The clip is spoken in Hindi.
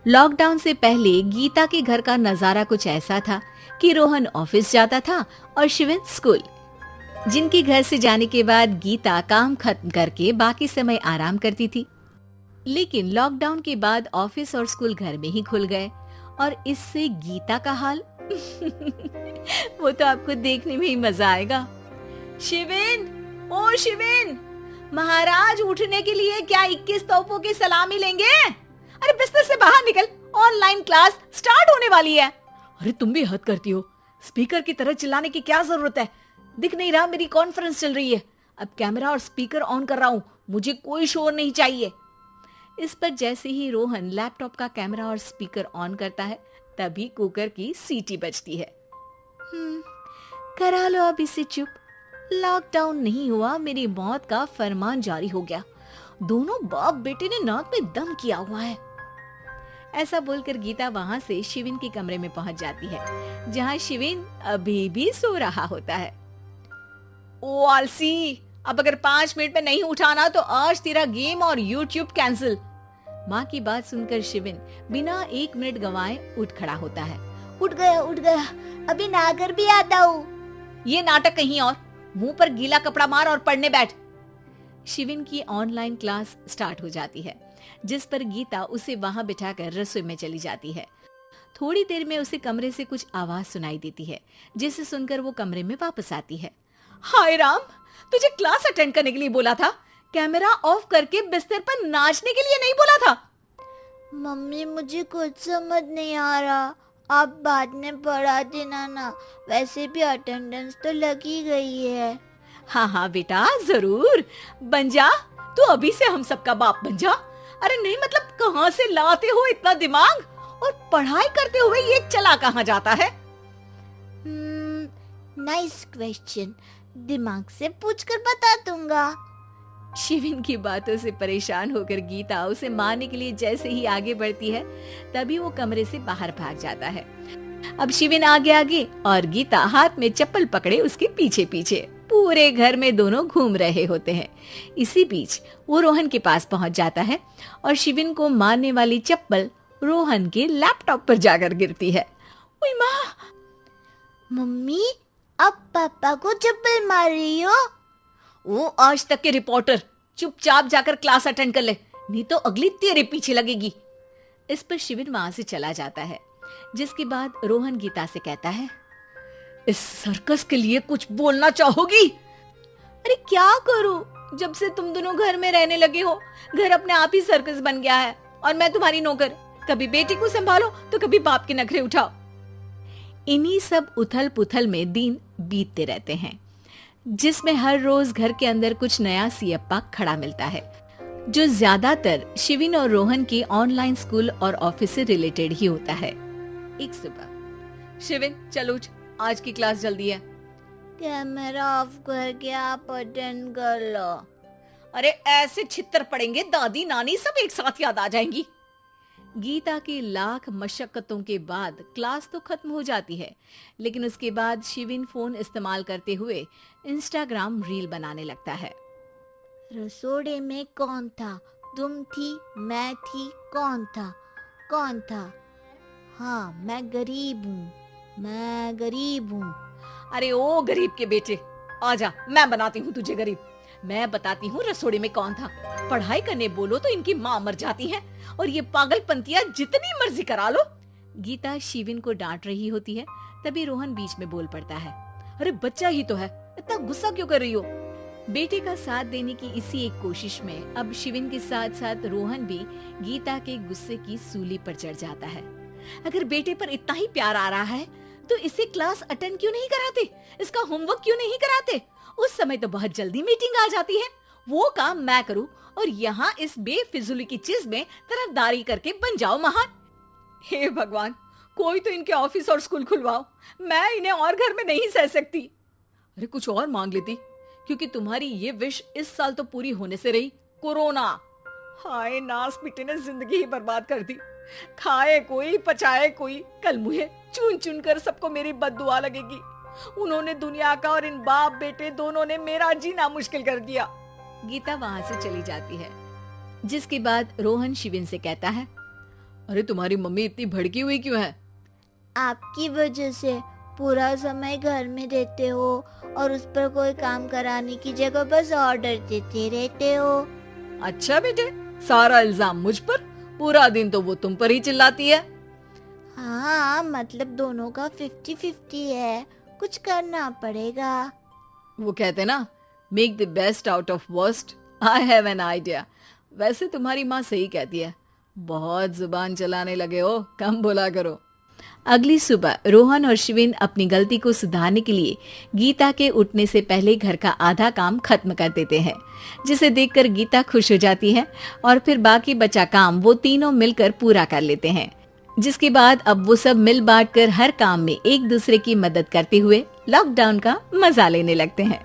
लॉकडाउन से पहले गीता के घर का नजारा कुछ ऐसा था कि रोहन ऑफिस जाता था और शिविन स्कूल। जिनके घर से जाने के बाद गीता काम खत्म करके बाकी समय आराम करती थी। लेकिन लॉकडाउन के बाद ऑफिस और स्कूल घर में ही खुल गए और इससे गीता का हाल वो तो आपको देखने में ही मजा आएगा। शिविन, ओ शिविन, महाराज उठने के लिए क्या 21 तोपों की सलामी लेंगे? अरे बिस्तर से बाहर निकल, ऑनलाइन क्लास स्टार्ट होने वाली है। अरे तुम भी हद करती हो, स्पीकर की तरह चिल्लाने की क्या जरूरत है? दिख नहीं रहा मेरी कॉन्फ्रेंस चल रही है। अब कैमरा और स्पीकर ऑन कर रहा हूँ, मुझे कोई शोर नहीं चाहिए। इस पर जैसे ही रोहन लैपटॉप का कैमरा और स्पीकर ऑन करता है तभी कुकर की सीटी बजती है। करा लो अब इसे चुप। लॉकडाउन नहीं हुआ, मेरी मौत का फरमान जारी हो गया। दोनों बाप बेटे ने नाक में दम किया हुआ है। ऐसा बोलकर गीता वहां से शिविन के कमरे में पहुंच जाती है, जहां शिविन अभी भी सो रहा होता है। ओ आलसी, अब अगर 5 मिनट में नहीं उठाना तो आज तेरा गेम और यूट्यूब कैंसिल। माँ की बात सुनकर शिविन बिना 1 मिनट गंवाए उठ खड़ा होता है। उठ गया, अभी नहाकर भी आता हूँ। ये नाटक कहीं और, मुंह पर गीला कपड़ा मार और पढ़ने बैठ। शिविन की ऑनलाइन क्लास स्टार्ट हो जाती है, जिस पर गीता उसे वहां बिठाकर रसोई में चली जाती है। थोड़ी देर में उसे कमरे से कुछ आवाज सुनाई देती है, जिसे सुनकर वो कमरे में वापस आती है। हाय राम, तुझे क्लास अटेंड करने के लिए बोला था, कैमरा ऑफ करके बिस्तर पर नाचने के लिए नहीं बोला था। मम्मी मुझे कुछ समझ नहीं आ रहा, आप बाद में पढ़ा देना ना, वैसे भी अटेंडेंस तो लगी गई है। हाँ हाँ बेटा, जरूर बन जा, तू अभी से हम सबका बाप बन जा। अरे नहीं मतलब कहाँ से लाते हो इतना दिमाग, और पढ़ाई करते हुए ये चला कहाँ जाता है? नाइस क्वेश्चन, दिमाग से पूछकर बता दूंगा। शिविन की बातों से परेशान होकर गीता उसे मारने के लिए जैसे ही आगे बढ़ती है तभी वो कमरे से बाहर भाग जाता है। अब शिविन आगे आगे और गीता हाथ में चप्पल पकड़े उसके पीछे पीछे पूरे घर में दोनों घूम रहे होते हैं। इसी बीच वो रोहन के पास पहुंच जाता है और शिविन को मारने वाली चप्पल रोहन के लैपटॉप पर जाकर गिरती है। ओए माँ! मम्मी, अब पापा को चप्पल मार रही हो? वो आज तक के रिपोर्टर, चुपचाप जाकर क्लास अटेंड कर ले, नहीं तो अगली तेरे पीछे लगेगी। इस पर शिविन वहां से चला जाता है, जिसके बाद रोहन गीता से कहता है, इस सर्कस के लिए कुछ बोलना चाहोगी? अरे क्या करूं, जब से तुम दोनों घर में रहने लगे हो, घर अपने आप ही सर्कस बन गया है और मैं तुम्हारी नौकर। कभी बेटी को संभालो तो कभी बाप के नखरे उठाओ। इन्हीं सब उथल पुथल में दिन बीतते रहते हैं, जिसमें हर रोज घर के अंदर कुछ नया सियप्पा खड़ा मिलता है, जो ज्यादातर शिविन और रोहन के ऑनलाइन स्कूल और ऑफिस से रिलेटेड ही होता है। एक सुबह, शिविन चल उठ, आज की क्लास जल्दी है। कैमरा ऑफ करके आप अटेंड कर लो। अरे ऐसे छित्तर पड़ेंगे, दादी नानी सब एक साथ याद आ जाएंगी। गीता की लाख मशक्कतों के बाद क्लास तो खत्म हो जाती है, लेकिन उसके बाद शिविन फोन इस्तेमाल करते हुए इंस्टाग्राम रील बनाने लगता है। रसोड़े में कौन था? तुम थी, मैं थी, कौन था? कौन था? हाँ, मैं गरीब हूँ। अरे ओ गरीब के बेटे, आजा, मैं बनाती हूँ तुझे गरीब। मैं बताती हूँ रसोड़े में कौन था। पढ़ाई करने बोलो तो इनकी माँ मर जाती है, और ये पागलपंतियां जितनी मर्जी करा लो। गीता शिविन को डांट रही होती है, तभी रोहन बीच में बोल पड़ता है, अरे बच्चा ही तो है, इतना गुस्सा क्यों कर रही हो? बेटे का साथ देने की इसी एक कोशिश में अब शिविन के साथ साथ रोहन भी गीता के गुस्से की सूली पर चढ़ जाता है। अगर बेटे पर इतना ही प्यार आ रहा है तो इसे क्लास अटेंड क्यों नहीं कराते, इसका होमवर्क क्यों नहीं कराते? उस समय तो बहुत जल्दी मीटिंग आ जाती है, वो काम मैं करूं और यहाँ इस बेफिजुली की चीज में तरफदारी करके बन जाओ महान। हे भगवान, कोई तो इनके ऑफिस और स्कूल खुलवाओ, मैं इन्हें और घर में नहीं सह सकती। अरे कुछ और मांग लेती, क्योंकि तुम्हारी ये विश इस साल तो पूरी होने से रही, कोरोना। हाय नास बेटे ने जिंदगी ही बर्बाद कर दी। खाए कोई पचाए कोई, कल मुझे चुन चुन कर सबको मेरी बद्दुआ लगेगी। उन्होंने दुनिया का और इन बाप बेटे दोनों ने मेरा जीना मुश्किल कर दिया। गीता वहां से चली जाती है, जिसके बाद रोहन शिविन से कहता है, अरे तुम्हारी मम्मी इतनी भड़की हुई क्यों है? आपकी वजह से पूरा समय घर में रहते हो और उस पर कोई काम कराने की जगह बस ऑर्डर देते रहते हो। अच्छा बेटे, सारा इल्जाम मुझ पर? पूरा दिन तो वो तुम पर ही चिल्लाती है। हाँ, मतलब दोनों का 50-50 है, कुछ करना पड़ेगा। वो कहते ना, make the best out of worst. I have an idea. वैसे तुम्हारी माँ सही कहती है, बहुत जुबान चलाने लगे हो, कम बोला करो। अगली सुबह रोहन और शिविन अपनी गलती को सुधारने के लिए गीता के उठने से पहले घर का आधा काम खत्म कर देते हैं, जिसे देखकर गीता खुश हो जाती है और फिर बाकी बचा काम वो तीनों मिलकर पूरा कर लेते हैं। जिसके बाद अब वो सब मिल बांट कर हर काम में एक दूसरे की मदद करते हुए लॉकडाउन का मजा लेने लगते हैं।